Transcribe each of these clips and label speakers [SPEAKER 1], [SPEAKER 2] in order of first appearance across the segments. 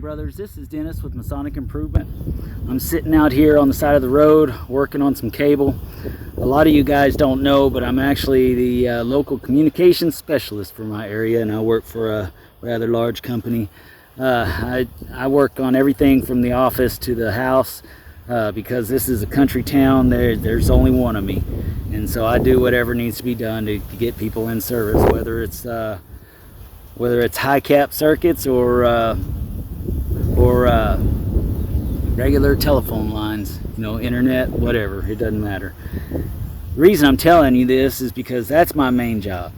[SPEAKER 1] brothers, this is Dennis with Masonic Improvement. I'm sitting out here on the side of the road working on some cable. A lot of you guys don't know, but I'm actually the local communications specialist for my area, and I work for a rather large company. I work on everything from the office to the house because this is a country town. There's only one of me, and so I do whatever needs to be done to get people in service, whether it's high cap circuits or regular telephone lines, internet, whatever, it doesn't matter. The reason I'm telling you this is because that's my main job.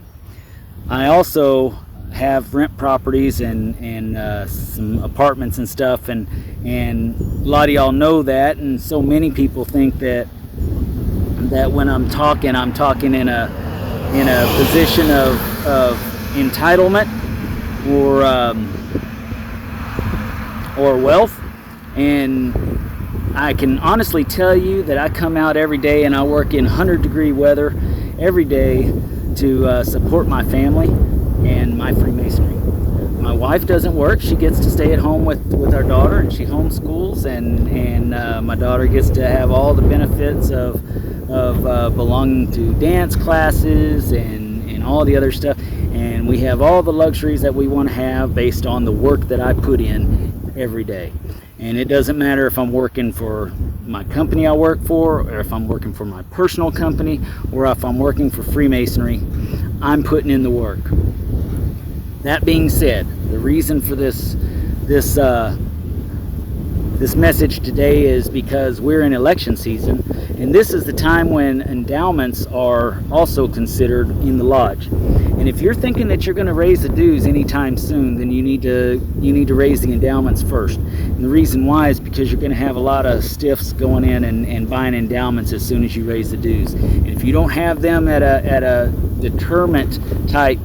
[SPEAKER 1] I also have rent properties and some apartments and stuff, and a lot of y'all know that, and so many people think that when I'm talking in a position of entitlement or wealth. And I can honestly tell you that I come out every day and I work in 100-degree weather every day to support my family and my freemasonry. My wife doesn't work. She gets to stay at home with our daughter, and she homeschools, and my daughter gets to have all the benefits of belonging to dance classes and all the other stuff. And we have all the luxuries that we want to have based on the work that I put in every day. And it doesn't matter if I'm working for my company I work for, or if I'm working for my personal company, or if I'm working for Freemasonry, I'm putting in the work. That being said, the reason for this message today is because we're in election season, and this is the time when endowments are also considered in the lodge. And if you're thinking that you're going to raise the dues anytime soon, then you need to raise the endowments first. And the reason why is because you're going to have a lot of stiffs going in and buying endowments as soon as you raise the dues. And if you don't have them at a determined type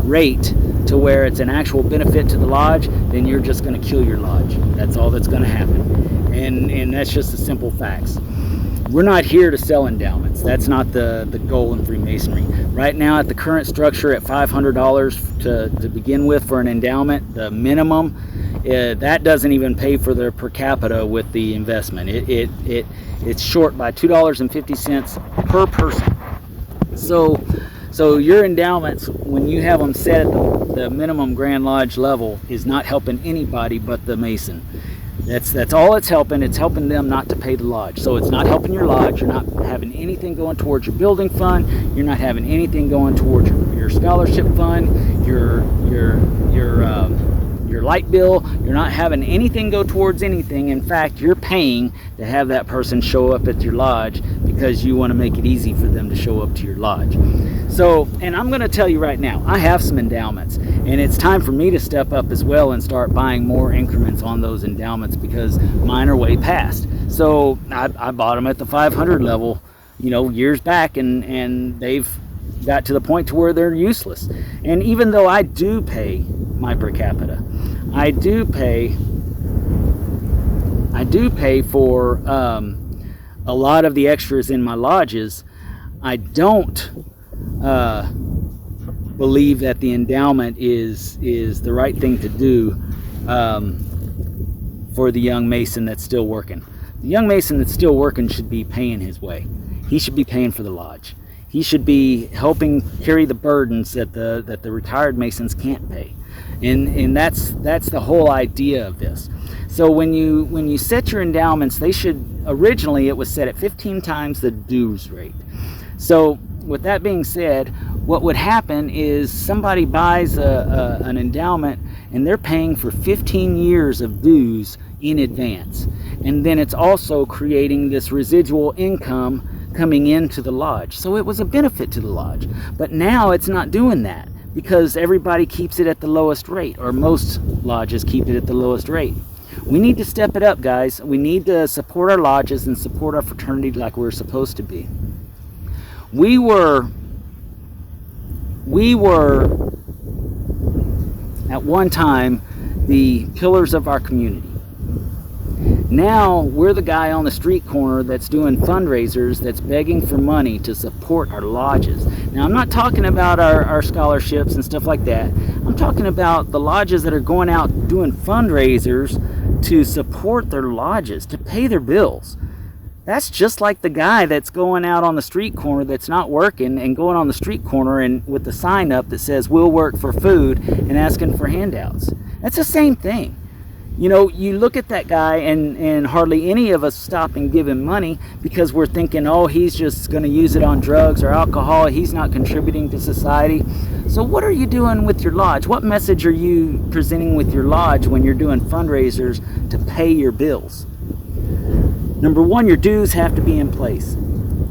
[SPEAKER 1] rate to where it's an actual benefit to the lodge, then you're just going to kill your lodge. That's all that's going to happen. And that's just the simple facts. We're not here to sell endowments. That's not the goal in Freemasonry. Right now, at the current structure, at $500 to begin with for an endowment, the minimum, that doesn't even pay for the per capita with the investment. It's short by $2.50 per person. So your endowments, when you have them set at the minimum Grand Lodge level, is not helping anybody but the Mason. That's all it's helping. It's helping them not to pay the lodge. So it's not helping your lodge. You're not having anything going towards your building fund. You're not having anything going towards your scholarship fund, your light bill. You're not having anything go towards anything. In fact, you're paying to have that person show up at your lodge because you want to make it easy for them to show up to your lodge. So, and I'm going to tell you right now, I have some endowments, and it's time for me to step up as well and start buying more increments on those endowments because mine are way past. So I bought them at the 500 level, years back, and they've got to the point to where they're useless. And even though I do pay my per capita, I do pay for a lot of the extras in my lodges. I don't believe that the endowment is the right thing to do for the young Mason that's still working. The young Mason that's still working should be paying his way. He should be paying for the lodge. He should be helping carry the burdens that the retired Masons can't pay. And that's the whole idea of this. So when you set your endowments, originally it was set at 15 times the dues rate. So with that being said, what would happen is somebody buys an endowment and they're paying for 15 years of dues in advance. And then it's also creating this residual income coming into the lodge. So it was a benefit to the lodge. But now it's not doing that because everybody keeps it at the lowest rate, or most lodges keep it at the lowest rate. We need to step it up, guys. We need to support our lodges and support our fraternity like we're supposed to be. We were at one time the pillars of our community. Now we're the guy on the street corner that's doing fundraisers, that's begging for money to support our lodges. Now I'm not talking about our scholarships and stuff like that. I'm talking about the lodges that are going out doing fundraisers to support their lodges, to pay their bills. That's just like the guy that's going out on the street corner that's not working and going on the street corner and with the sign up that says we'll work for food and asking for handouts. That's the same thing. You know, you look at that guy and hardly any of us stop and give him money because we're thinking, oh, he's just going to use it on drugs or alcohol. He's not contributing to society. So what are you doing with your lodge? What message are you presenting with your lodge when you're doing fundraisers to pay your bills? Number one, your dues have to be in place,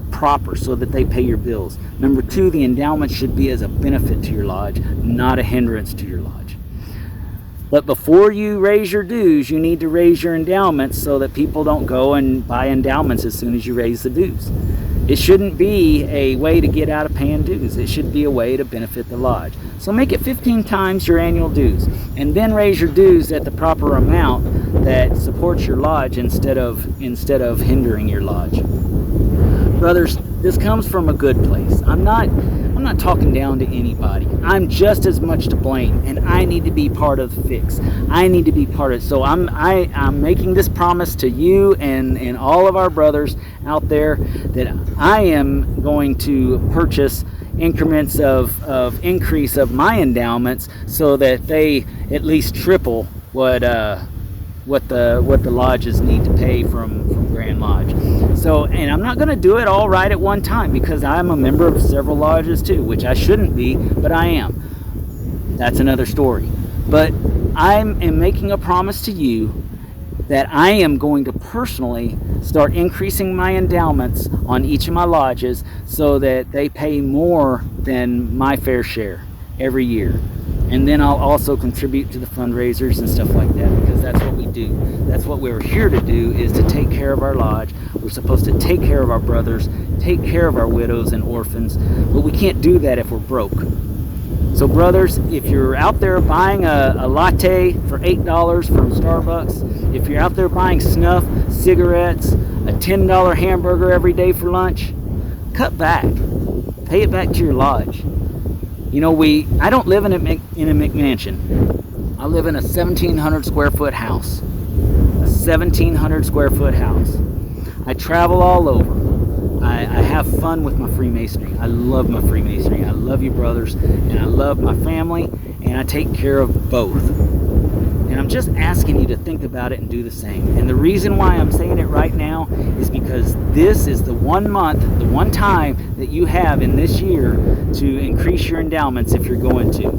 [SPEAKER 1] proper, so that they pay your bills. Number two, the endowment should be as a benefit to your lodge, not a hindrance to your lodge. But before you raise your dues, you need to raise your endowments so that people don't go and buy endowments as soon as you raise the dues. It shouldn't be a way to get out of paying dues. It should be a way to benefit the lodge. So make it 15 times your annual dues, and then raise your dues at the proper amount that supports your lodge instead of hindering your lodge. Brothers, this comes from a good place. I'm not talking down to anybody. I'm just as much to blame, and I need to be part of the fix. I need to be part of it. So I'm making this promise to you and all of our brothers out there that I am going to purchase increments of increase of my endowments so that they at least triple what the lodges need to pay from Grand Lodge. So, and I'm not going to do it all right at one time because I'm a member of several lodges too, which I shouldn't be, but I am. That's another story. But I am making a promise to you that I am going to personally start increasing my endowments on each of my lodges so that they pay more than my fair share every year. And then I'll also contribute to the fundraisers and stuff like that, because that's what we do. That's what we're here to do, is to take care of our lodge. We're supposed to take care of our brothers, take care of our widows and orphans, but we can't do that if we're broke. So brothers, if you're out there buying a latte for $8 from Starbucks, if you're out there buying snuff, cigarettes, a $10 hamburger every day for lunch, cut back. Pay it back to your lodge. You know, I don't live in a McMansion. I live in a 1,700 square foot house. A 1,700 square foot house. I travel all over. I have fun with my Freemasonry. I love my Freemasonry. I love you, brothers, and I love my family, and I take care of both. And I'm just asking you to think about it and do the same. And the reason why I'm saying it right now is because this is the 1 month, the one time that you have in this year to increase your endowments if you're going to.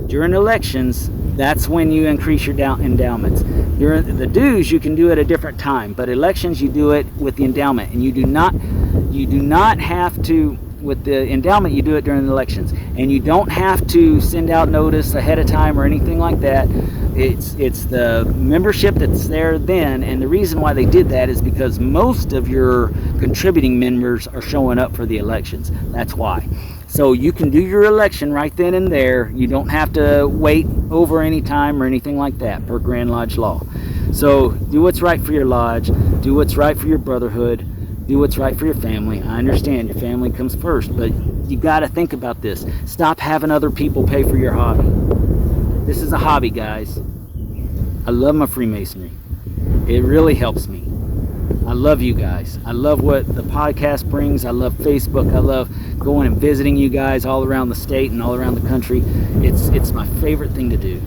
[SPEAKER 1] During elections, that's when you increase your endowments. During the dues, you can do it at a different time, but elections, you do it with the endowment, and you do not have to. With the endowment, you do it during the elections, and you don't have to send out notice ahead of time or anything like that. It's the membership that's there then, and the reason why they did that is because most of your contributing members are showing up for the elections. That's why. So you can do your election right then and there. You don't have to wait over any time or anything like that per Grand Lodge law. So do what's right for your lodge. Do what's right for your brotherhood. Do what's right for your family. I understand your family comes first, but you got to think about this. Stop having other people pay for your hobby. This is a hobby, guys. I love my Freemasonry. It really helps me. I love you guys. I love what the podcast brings. I love Facebook. I love going and visiting you guys all around the state and all around the country. It's my favorite thing to do.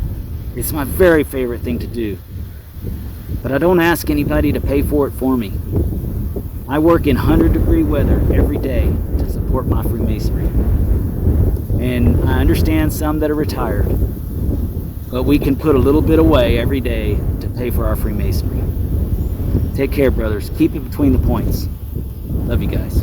[SPEAKER 1] It's my very favorite thing to do. But I don't ask anybody to pay for it for me. I work in 100-degree weather every day to support my Freemasonry. And I understand some that are retired, but we can put a little bit away every day to pay for our Freemasonry. Take care, brothers. Keep it between the points. Love you guys.